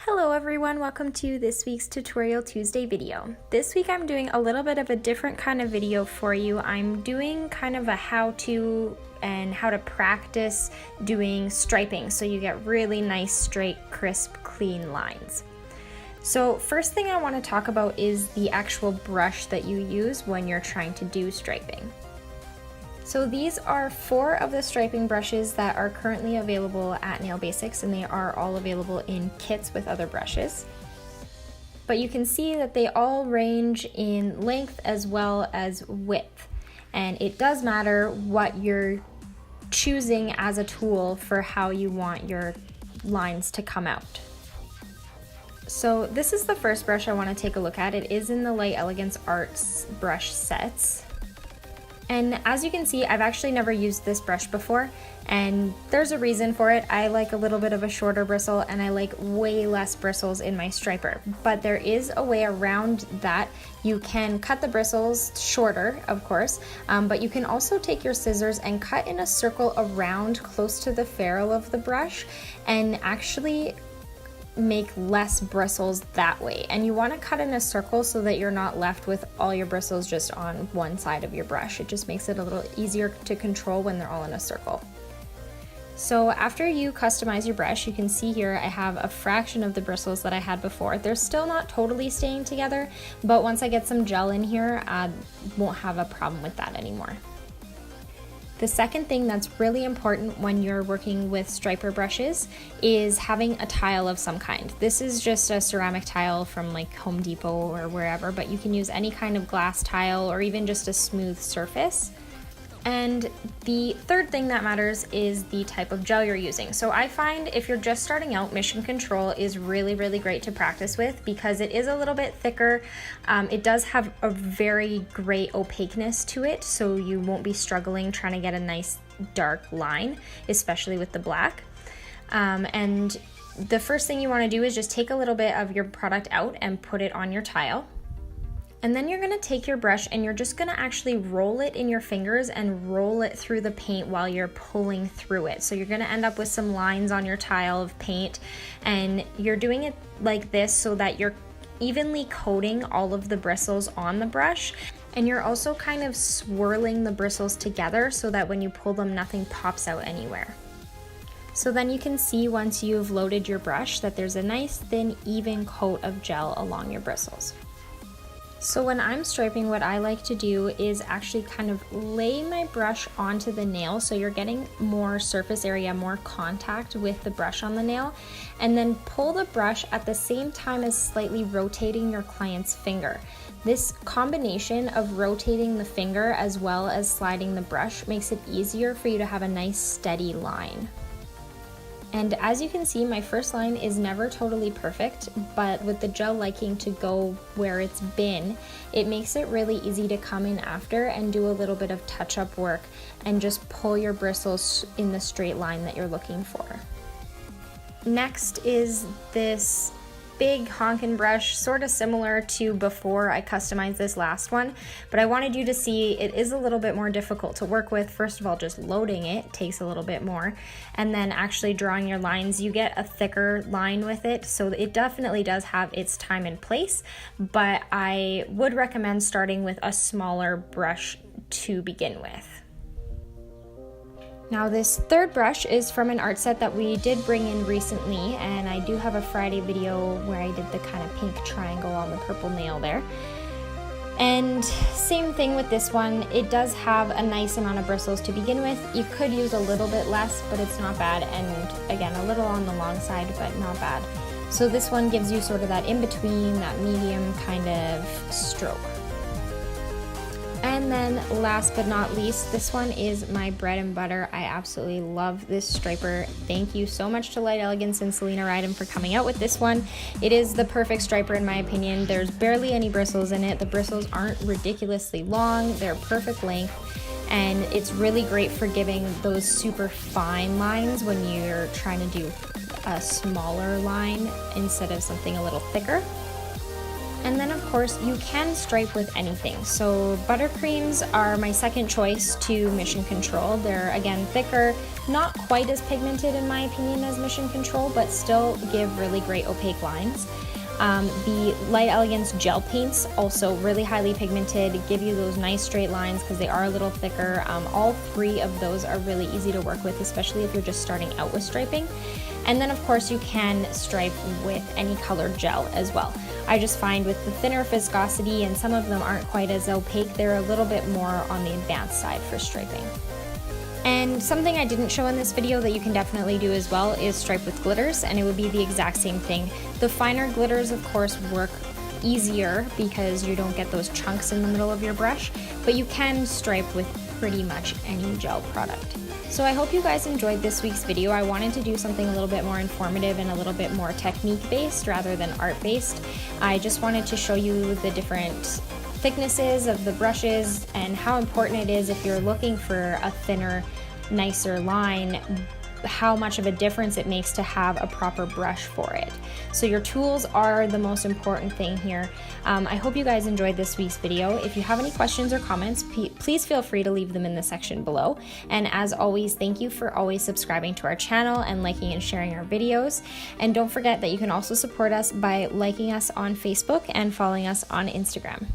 Hello everyone, welcome to this week's Tutorial Tuesday video. This week I'm doing a little bit of a different kind of video for you. I'm doing kind of a how-to and how to practice doing striping so you get really nice, straight, crisp, clean lines. So first thing I want to talk about is the actual brush that you use when you're trying to do striping. So these are 4 of the striping brushes that are currently available at Nailbasics, and they are all available in kits with other brushes. But you can see that they all range in length as well as width. And it does matter what you're choosing as a tool for how you want your lines to come out. So this is the first brush I want to take a look at. It is in the Light Elegance Arts brush sets. And as you can see, I've actually never used this brush before, and there's a reason for it. I like a little bit of a shorter bristle, and I like way less bristles in my striper. But there is a way around that. You can cut the bristles shorter, of course, but you can also take your scissors and cut in a circle around close to the ferrule of the brush and actually make less bristles that way. And you want to cut in a circle so that you're not left with all your bristles just on one side of your brush. It just makes it a little easier to control when they're all in a circle. So after you customize your brush, you can see here I have a fraction of the bristles that I had before. They're still not totally staying together, but once I get some gel in here, I won't have a problem with that anymore. The second thing that's really important when you're working with striper brushes is having a tile of some kind. This is just a ceramic tile from like Home Depot or wherever, but you can use any kind of glass tile or even just a smooth surface. And the third thing that matters is the type of gel you're using. So I find if you're just starting out, Mission Control is really great to practice with because it is a little bit thicker. It does have a very great opaqueness to it, so you won't be struggling trying to get a nice dark line, especially with the black. And the first thing you want to do is just take a little bit of your product out and put it on your tile. And then you're going to take your brush and you're just going to actually roll it in your fingers and roll it through the paint while you're pulling through it. So you're going to end up with some lines on your tile of paint, and you're doing it like this so that you're evenly coating all of the bristles on the brush, and you're also kind of swirling the bristles together so that when you pull them, nothing pops out anywhere. So then you can see once you've loaded your brush that there's a nice thin even coat of gel along your bristles. So when I'm striping, what I like to do is actually kind of lay my brush onto the nail so you're getting more surface area, more contact with the brush on the nail, and then pull the brush at the same time as slightly rotating your client's finger. This combination of rotating the finger as well as sliding the brush makes it easier for you to have a nice steady line. And as you can see, my first line is never totally perfect, but with the gel liking to go where it's been, it makes it really easy to come in after and do a little bit of touch-up work and just pull your bristles in the straight line that you're looking for. Next is this big honkin' brush, sort of similar to before I customized this last one, but I wanted you to see it is a little bit more difficult to work with. First of all, just loading it takes a little bit more, and then actually drawing your lines, you get a thicker line with it, so it definitely does have its time and place, but I would recommend starting with a smaller brush to begin with. Now this third brush is from an art set that we did bring in recently, and I do have a Friday video where I did the kind of pink triangle on the purple nail there. And same thing with this one, it does have a nice amount of bristles to begin with. You could use a little bit less, but it's not bad, and again, a little on the long side, but not bad. So this one gives you sort of that in-between, that medium kind of stroke. And then last but not least, this one is my bread and butter. I absolutely love this striper. Thank you so much to Light Elegance and Selena Rydam for coming out with this one. It is the perfect striper in my opinion. There's barely any bristles in it. The bristles aren't ridiculously long. They're perfect length. And it's really great for giving those super fine lines when you're trying to do a smaller line instead of something a little thicker. And then of course you can stripe with anything. So buttercreams are my second choice to Mission Control. They're again thicker, not quite as pigmented in my opinion as Mission Control, but still give really great opaque lines. The Light Elegance gel paints, also really highly pigmented, give you those nice straight lines because they are a little thicker. All three of those are really easy to work with, especially if you're just starting out with striping. And then of course you can stripe with any colored gel as well. I just find with the thinner viscosity, and some of them aren't quite as opaque, they're a little bit more on the advanced side for striping. And something I didn't show in this video that you can definitely do as well is stripe with glitters, and it would be the exact same thing. The finer glitters of course work easier because you don't get those chunks in the middle of your brush, but you can stripe with pretty much any gel product. So I hope you guys enjoyed this week's video. I wanted to do something a little bit more informative and a little bit more technique based rather than art based. I just wanted to show you the different thicknesses of the brushes and how important it is if you're looking for a thinner, nicer line, how much of a difference it makes to have a proper brush for it. So your tools are the most important thing here. I hope you guys enjoyed this week's video. If you have any questions or comments, please feel free to leave them in the section below. And as always, thank you for always subscribing to our channel and liking and sharing our videos. And don't forget that you can also support us by liking us on Facebook and following us on Instagram.